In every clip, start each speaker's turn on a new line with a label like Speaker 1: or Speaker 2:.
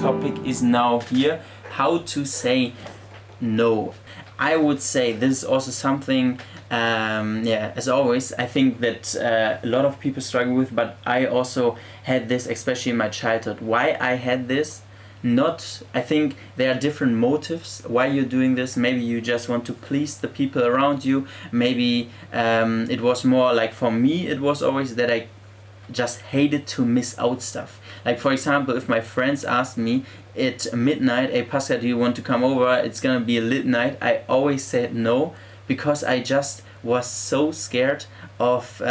Speaker 1: topic is now here, how to say no. I would say this is also something, as always, I think that a lot of people struggle with, but I also had this, especially in my childhood. Why I had this? I think there are different motives why you're doing this. Maybe you just want to please the people around you. Maybe it was more like, for me, it was always that I just hated to miss out stuff. Like, for example, if my friends asked me at midnight, hey Pascal, do you want to come over? It's gonna be a lit night. I always said no, because I just was so scared of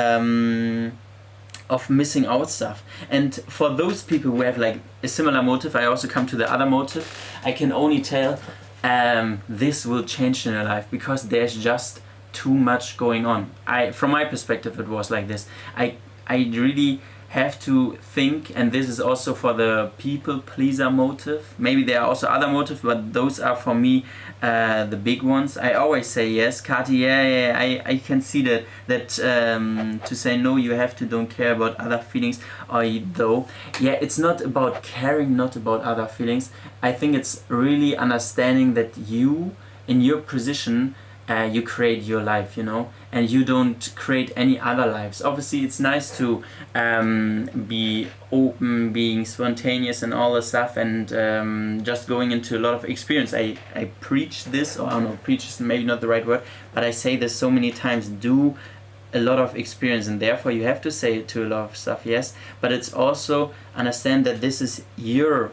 Speaker 1: missing out stuff. And for those people who have like a similar motive, I also come to the other motive. I can only tell this will change in your life, because there's just too much going on. From my perspective, it was like this. I really have to think, and this is also for the people pleaser motive. Maybe there are also other motives, but those are for me the big ones. I always say yes, Kati, I can see that to say no, you have to don't care about other feelings, though. Yeah, it's not about caring, not about other feelings. I think it's really understanding that you, in your position, you create your life, and you don't create any other lives. Obviously, it's nice to be open, being spontaneous and all the stuff, and just going into a lot of experience. I preach this, or I don't know, preach is maybe not the right word, but I say this so many times, do a lot of experience, and therefore you have to say to a lot of stuff, yes, but it's also understand that this is your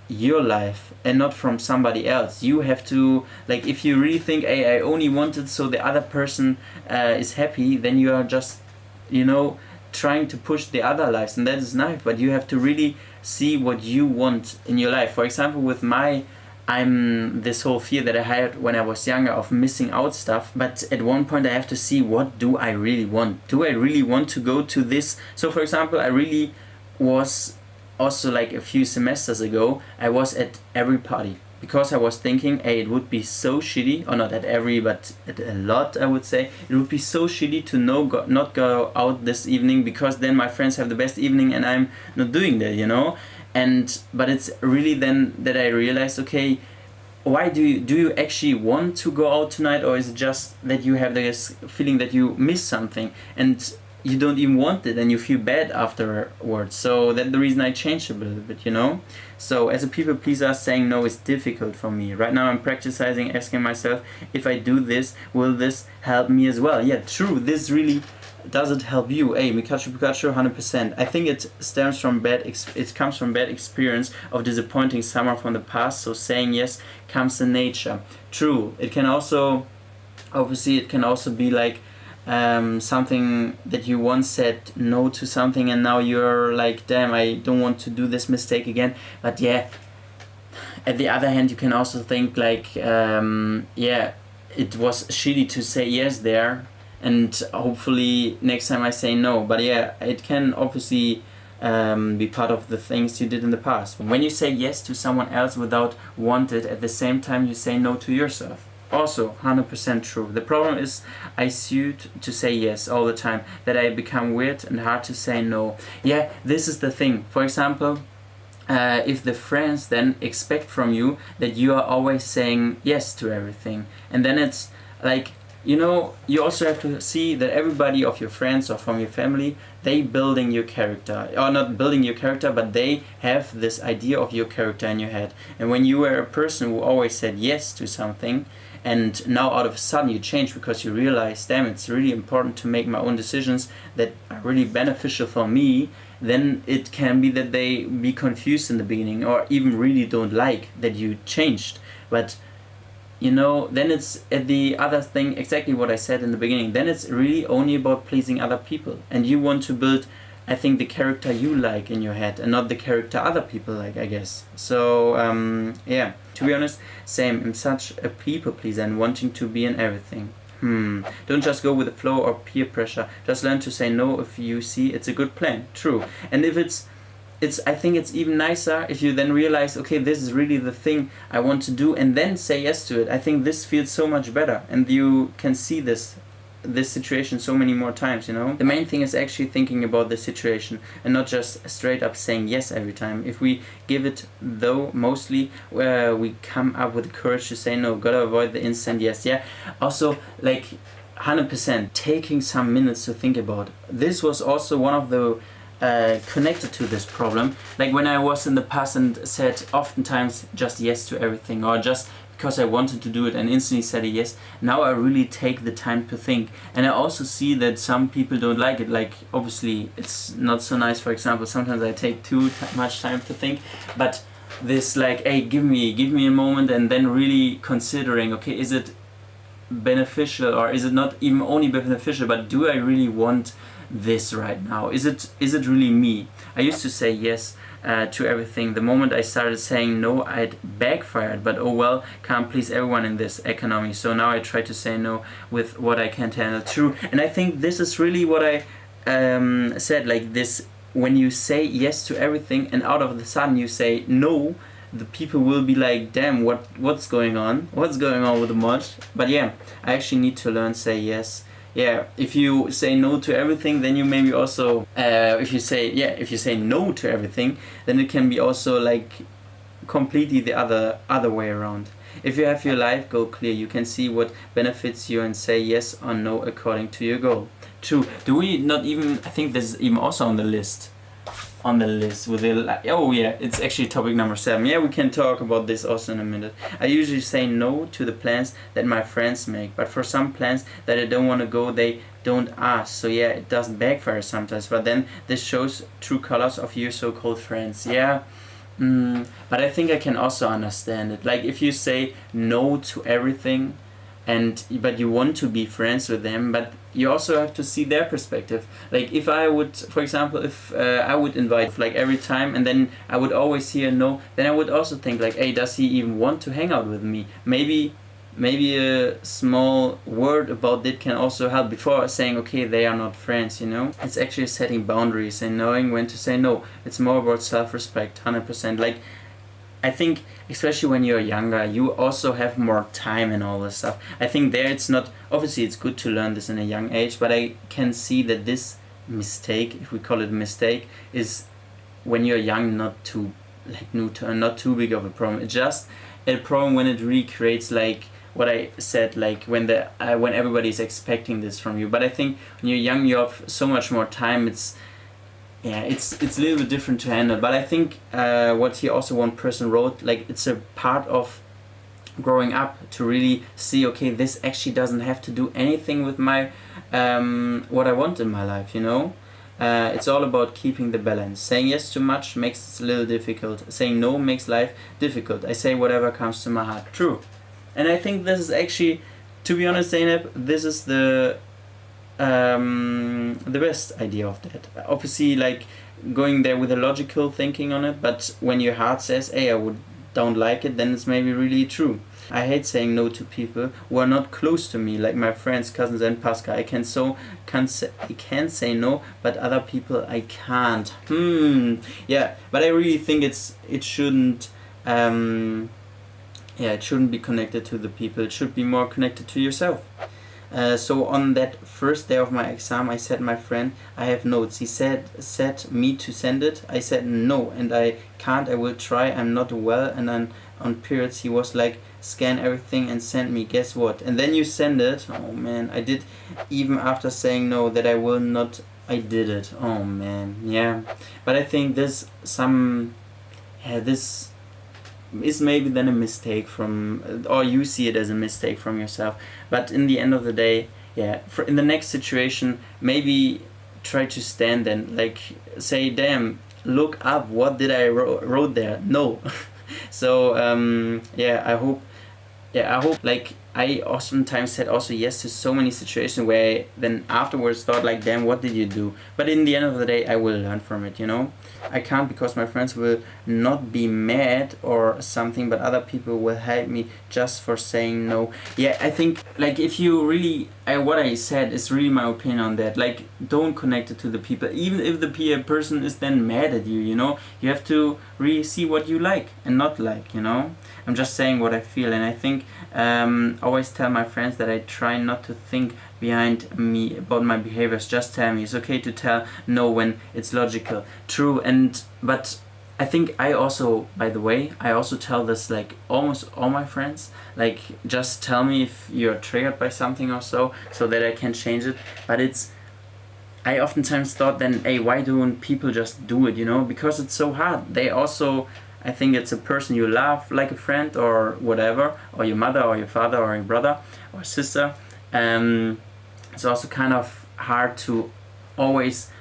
Speaker 1: life and not from somebody else. You have to, like, if you really think, hey, I only want it so the other person is happy, then you are just, trying to push the other lives, and that is nice, but you have to really see what you want in your life. For example, with this whole fear that I had when I was younger of missing out stuff, but at one point I have to see, what do I really want? Do I really want to go to this? So for example, I really was also, like a few semesters ago, I was at every party, because I was thinking, hey, it would be so shitty, or not at every, but at a lot, I would say, it would be so shitty to not go out this evening, because then my friends have the best evening and I'm not doing that, but it's really then that I realized, okay, why do you actually want to go out tonight, or is it just that you have this feeling that you miss something, and you don't even want it and you feel bad afterwards? So that's the reason I changed a little bit, So as a people pleaser, saying no is difficult for me. Right now I'm practicing, asking myself, if I do this, will this help me as well? Yeah, true, this really doesn't help you. Hey, Pikachu, 100%. I think it stems from it comes from bad experience of disappointing someone from the past, so saying yes comes in nature. True, it can also be like, something that you once said no to something, and now you're like, damn, I don't want to do this mistake again. But yeah, at the other hand, you can also think like, it was shitty to say yes there, and hopefully next time I say no. But yeah, it can obviously be part of the things you did in the past. When you say yes to someone else without wanting it, at the same time you say no to yourself. Also 100% true. The problem is I suit to say yes all the time, that I become weird and hard to say no. Yeah, this is the thing. For example, if the friends then expect from you that you are always saying yes to everything, and then it's like, you also have to see that everybody of your friends or from your family, they building your character, or not building your character, but they have this idea of your character in your head. And when you were a person who always said yes to something, and now out of a sudden you change because you realize, damn, it's really important to make my own decisions that are really beneficial for me, then it can be that they be confused in the beginning, or even really don't like that you changed. But then it's the other thing, exactly what I said in the beginning, then it's really only about pleasing other people, and you want to build, I think, the character you like in your head, and not the character other people like, I guess. So yeah, to be honest, same, I'm such a people pleaser and wanting to be in everything. Don't just go with the flow or peer pressure, just learn to say no if you see it's a good plan. True. And if I think it's even nicer if you then realize, okay, this is really the thing I want to do, and then say yes to it. I think this feels so much better, and you can see this this situation so many more times, you know. The main thing is actually thinking about the situation and not just straight up saying yes every time. If we give it, though, mostly we come up with the courage to say no. Gotta avoid the instant yes. Yeah. Also, like 100% taking some minutes to think about. This was also one of the connected to this problem. Like when I was in the past and said oftentimes just yes to everything, or just because I wanted to do it and instantly said a yes. Now I really take the time to think, and I also see that some people don't like it. Like obviously it's not so nice. For example, sometimes I take too much time to think, but this like, hey, give me a moment, and then really considering, okay, is it beneficial, or is it not even only beneficial, but do I really want this right now? Is it really me? I used to say yes to everything. The moment I started saying no, I'd backfired, but oh well, can't please everyone in this economy. So now I try to say no with what I can't handle. True. And I think this is really what I said, like this, when you say yes to everything and out of the sudden you say no, the people will be like, damn, what's going on? What's going on with the mod? But yeah, I actually need to learn say yes. Yeah, if you say no to everything, then you maybe also, if you say no to everything, then it can be also like completely the other way around. If you have your life goal clear, you can see what benefits you and say yes or no according to your goal. True. Do we not even, I think this is even also on the list. With the, oh yeah, it's actually topic number 7. Yeah, we can talk about this also in a minute. I usually say no to the plans that my friends make, but for some plans that I don't want to go, they don't ask. So yeah, it does backfire sometimes, but then this shows true colors of your so-called friends. Yeah. But I think I can also understand it. Like if you say no to everything, but you want to be friends with them, but you also have to see their perspective. Like if I would, for example, if I would invite like every time and then I would always hear no, then I would also think like, hey, does he even want to hang out with me? Maybe a small word about that can also help before saying, okay, they are not friends, you know? It's actually setting boundaries and knowing when to say no. It's more about self-respect, 100%. Like, I think especially when you're younger, you also have more time and all this stuff. I think there it's not, obviously it's good to learn this in a young age, but I can see that this mistake, if we call it a mistake, is when you're young not too big of a problem. It's just a problem when it really creates like what I said, like when everybody's expecting this from you. But I think when you're young, you have so much more time. It's a little bit different to handle. But I think what here also one person wrote, like it's a part of growing up to really see, okay, this actually doesn't have to do anything with my what I want in my life, you know. It's all about keeping the balance. Saying yes too much makes it a little difficult. Saying no makes life difficult. I say whatever comes to my heart. True. And I think this is actually, to be honest, Zainab, this is the best idea of that. Obviously, like going there with a logical thinking on it, but when your heart says, hey, don't like it, then it's maybe really true. I hate saying no to people who are not close to me, like my friends, cousins, and Pascal. I can say no, but other people I can't. Yeah, but I really think it shouldn't. It shouldn't be connected to the people. It should be more connected to yourself. So on that first day of my exam, I said, my friend, I have notes. He said me to send it. I said no, and I can't. I will try. I'm not well, and I'm on periods. He was like, scan everything and send me. Guess what? And then you send it. Oh man, I did. Even after saying no, that I will not. I did it. Oh man, yeah. But I think this is maybe then a mistake or you see it as a mistake from yourself. But in the end of the day, yeah, in the next situation, maybe try to stand and like say, damn, look up, what did I wrote there? No. So I hope like I oftentimes said also yes to so many situations where I then afterwards thought like, damn, what did you do? But in the end of the day, I will learn from it, you know. I can't, because my friends will not be mad or something, but other people will help me just for saying no. Yeah, I think like if you really, what I said is really my opinion on that. Like, don't connect it to the people, even if the person is then mad at you, you know. You have to really see what you like and not like, you know. I'm just saying what I feel, and I think always tell my friends that I try not to think behind me about my behaviors. Just tell me. It's okay to tell no when it's logical. True, but I think I also, by the way, I also tell this like almost all my friends. Like, just tell me if you're triggered by something or so that I can change it. But I oftentimes thought then, hey, why don't people just do it, Because it's so hard. They also, I think it's a person you love, like a friend or whatever, or your mother or your father or your brother or sister. It's also kind of hard to always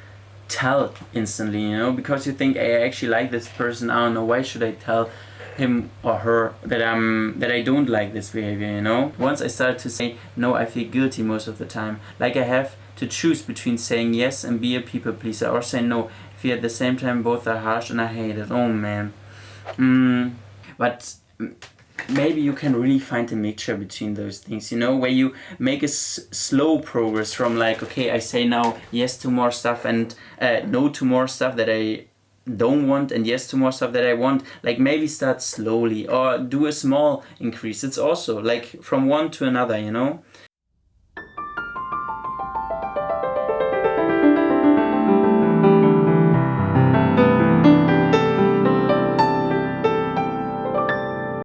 Speaker 1: tell instantly, because you think, hey, I actually like this person. I don't know, why should I tell him or her that I don't like this behavior, Once I started to say no, I feel guilty most of the time. Like I have to choose between saying yes and be a people pleaser, or say no if at the same time both are harsh and I hate it. Oh man. But maybe you can really find a mixture between those things, where you make a slow progress from like, okay, I say now yes to more stuff and no to more stuff that I don't want, and yes to more stuff that I want. Like, maybe start slowly or do a small increase. It's also like from one to another,